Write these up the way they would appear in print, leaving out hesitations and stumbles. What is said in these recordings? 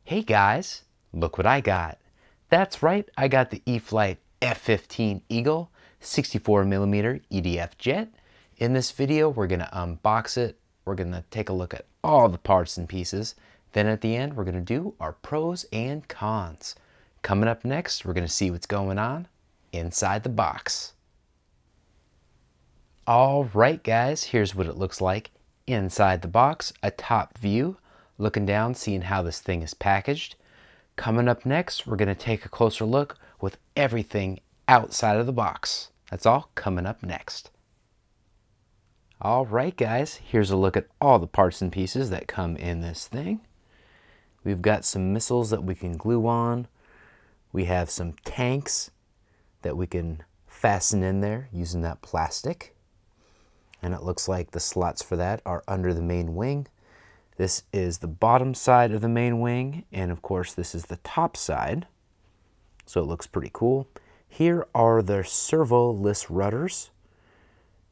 Hey guys, look what I got. That's right, I got the E-flite F-15 Eagle 64mm EDF Jet. In this video, we're gonna unbox it. We're gonna take a look at all the parts and pieces. Then at the end, we're gonna do our pros and cons. Coming up next, we're gonna see what's going on inside the box. All right, guys, here's what it looks like inside the box. A top view, looking down, seeing how this thing is packaged. Coming up next, we're gonna take a closer look with everything outside of the box. That's all coming up next. All right, guys, here's a look at all the parts and pieces that come in this thing. We've got some missiles that we can glue on. We have some tanks that we can fasten in there using that plastic. And it looks like the slots for that are under the main wing. This is the bottom side of the main wing, and of course this is the top side. So it looks pretty cool. Here are the servo-less rudders.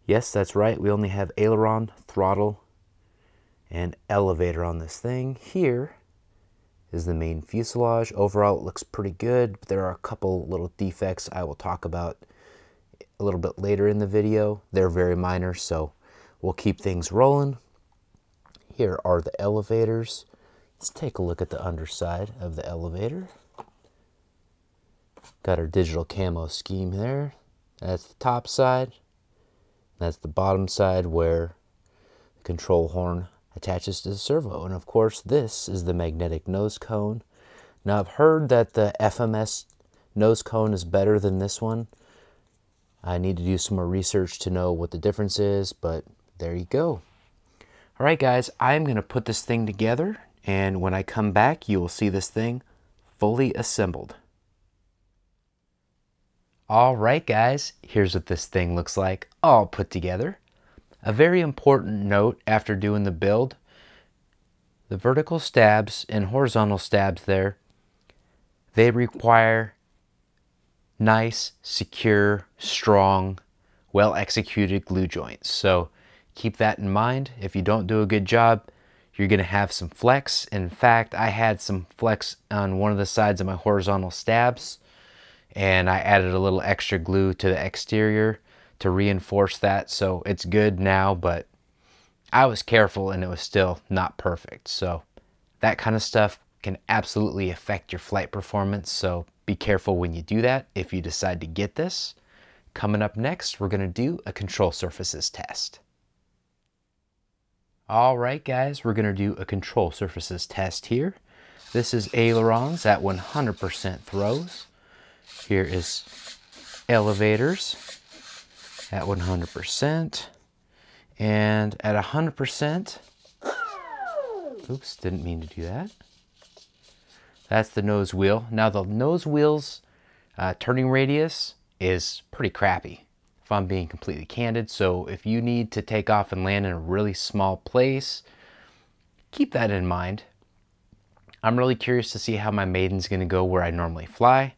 Yes, that's right, we only have aileron, throttle, and elevator on this thing. Here is the main fuselage. Overall it looks pretty good, but there are a couple little defects I will talk about a little bit later in the video. They're very minor, so we'll keep things rolling. Here are the elevators. Let's take a look at the underside of the elevator. Got our digital camo scheme there. That's the top side. That's the bottom side where the control horn attaches to the servo. And of course, this is the magnetic nose cone. Now I've heard that the FMS nose cone is better than this one. I need to do some more research to know what the difference is, but there you go. All right, guys, I'm going to put this thing together, and when I come back, you will see this thing fully assembled. All right, guys, here's what this thing looks like all put together. A very important note after doing the build, the vertical stabs and horizontal stabs there, they require nice, secure, strong, well-executed glue joints. So keep that in mind. If you don't do a good job, you're going to have some flex. In fact, I had some flex on one of the sides of my horizontal stabs, and I added a little extra glue to the exterior to reinforce that. So it's good now, but I was careful and it was still not perfect. So that kind of stuff can absolutely affect your flight performance. So be careful when you do that if you decide to get this. Coming up next, we're going to do a control surfaces test. All right, guys, we're going to do a control surfaces test here. This is ailerons at 100% throws. Here is elevators at 100%. And at 100%, oops, didn't mean to do that. That's the nose wheel. Now the nose wheel's turning radius is pretty crappy, if I'm being completely candid. So if you need to take off and land in a really small place, keep that in mind. I'm really curious to see how my Maiden's gonna go where I normally fly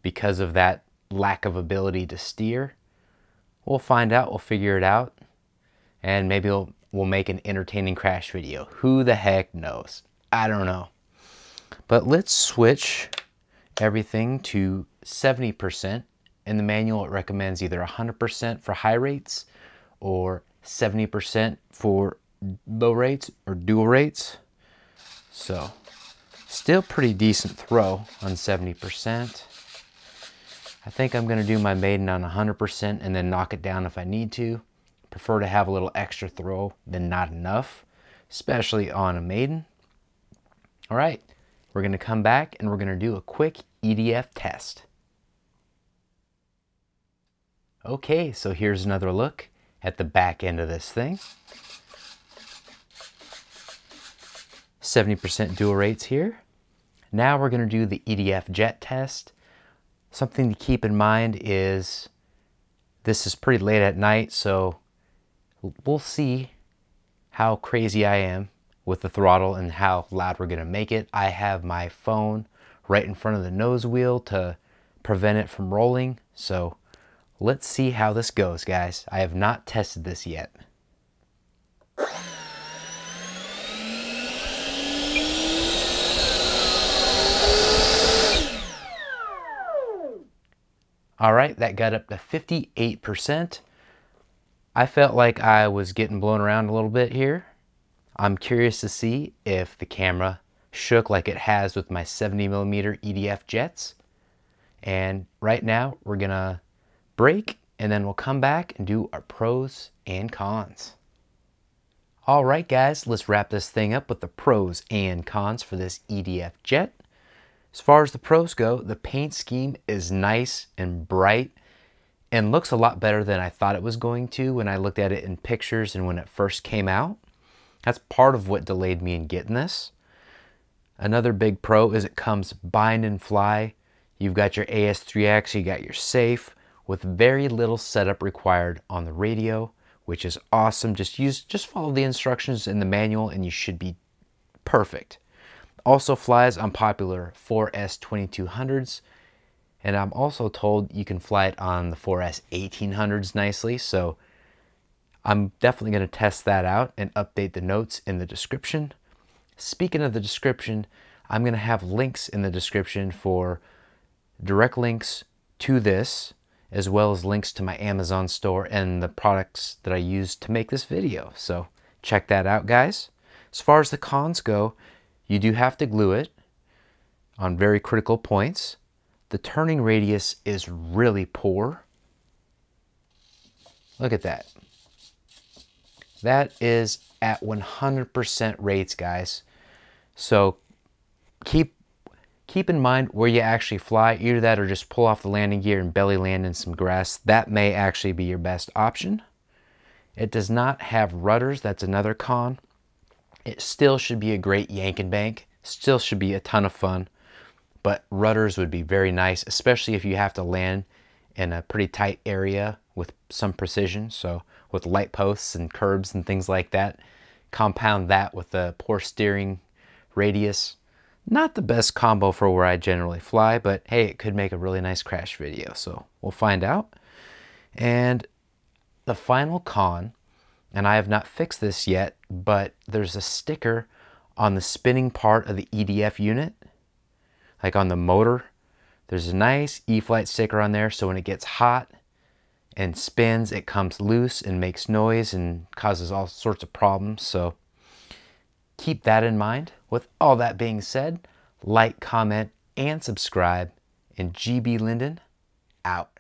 because of that lack of ability to steer. We'll find out, we'll figure it out, and maybe we'll make an entertaining crash video. Who the heck knows? I don't know. But let's switch everything to 70%. In the manual, it recommends either 100% for high rates or 70% for low rates or dual rates. So still pretty decent throw on 70%. I think I'm going to do my Maiden on 100% and then knock it down if I need to. Prefer to have a little extra throw than not enough, especially on a Maiden. All right, we're going to come back and we're going to do a quick EDF test. Okay, so here's another look at the back end of this thing. 70% dual rates here. Now we're going to do the EDF Jet test. Something to keep in mind is this is pretty late at night, so we'll see how crazy I am with the throttle and how loud we're going to make it. I have my phone right in front of the nose wheel to prevent it from rolling, so let's see how this goes, guys. I have not tested this yet. All right, that got up to 58%. I felt like I was getting blown around a little bit here. I'm curious to see if the camera shook like it has with my 70mm EDF jets. And right now we're gonna break and then we'll come back and do our pros and cons. All right guys, let's wrap this thing up with the pros and cons for this EDF jet. As far as the pros go, the paint scheme is nice and bright and looks a lot better than I thought it was going to when I looked at it in pictures and when it first came out. That's part of what delayed me in getting this. Another big pro is it comes bind and fly. You've got your AS3X, you got your SAFE with very little setup required on the radio, which is awesome. Just follow the instructions in the manual and you should be perfect. Also flies on popular 4S 2200s, and I'm also told you can fly it on the 4S 1800s nicely, so I'm definitely going to test that out and update the notes in the description. Speaking of the description, I'm going to have links in the description for direct links to this, as well as links to my Amazon store and the products that I used to make this video. So check that out, guys. As far as the cons go, you do have to glue it on very critical points. The turning radius is really poor. Look at that. That is at 100% rates, guys. So keep in mind where you actually fly. Either that or just pull off the landing gear and belly land in some grass. That may actually be your best option. It does not have rudders. That's another con. It still should be a great yank and bank. Still should be a ton of fun. But rudders would be very nice, especially if you have to land in a pretty tight area with some precision. So with light posts and curbs and things like that. Compound that with the poor steering radius. Not the best combo for where I generally fly, but hey, it could make a really nice crash video. So we'll find out. And the final con, and I have not fixed this yet, but there's a sticker on the spinning part of the EDF unit, like on the motor. There's a nice E-flite sticker on there, so when it gets hot and spins, it comes loose and makes noise and causes all sorts of problems. So keep that in mind. With all that being said, like, comment, and subscribe. And GB Linden, out.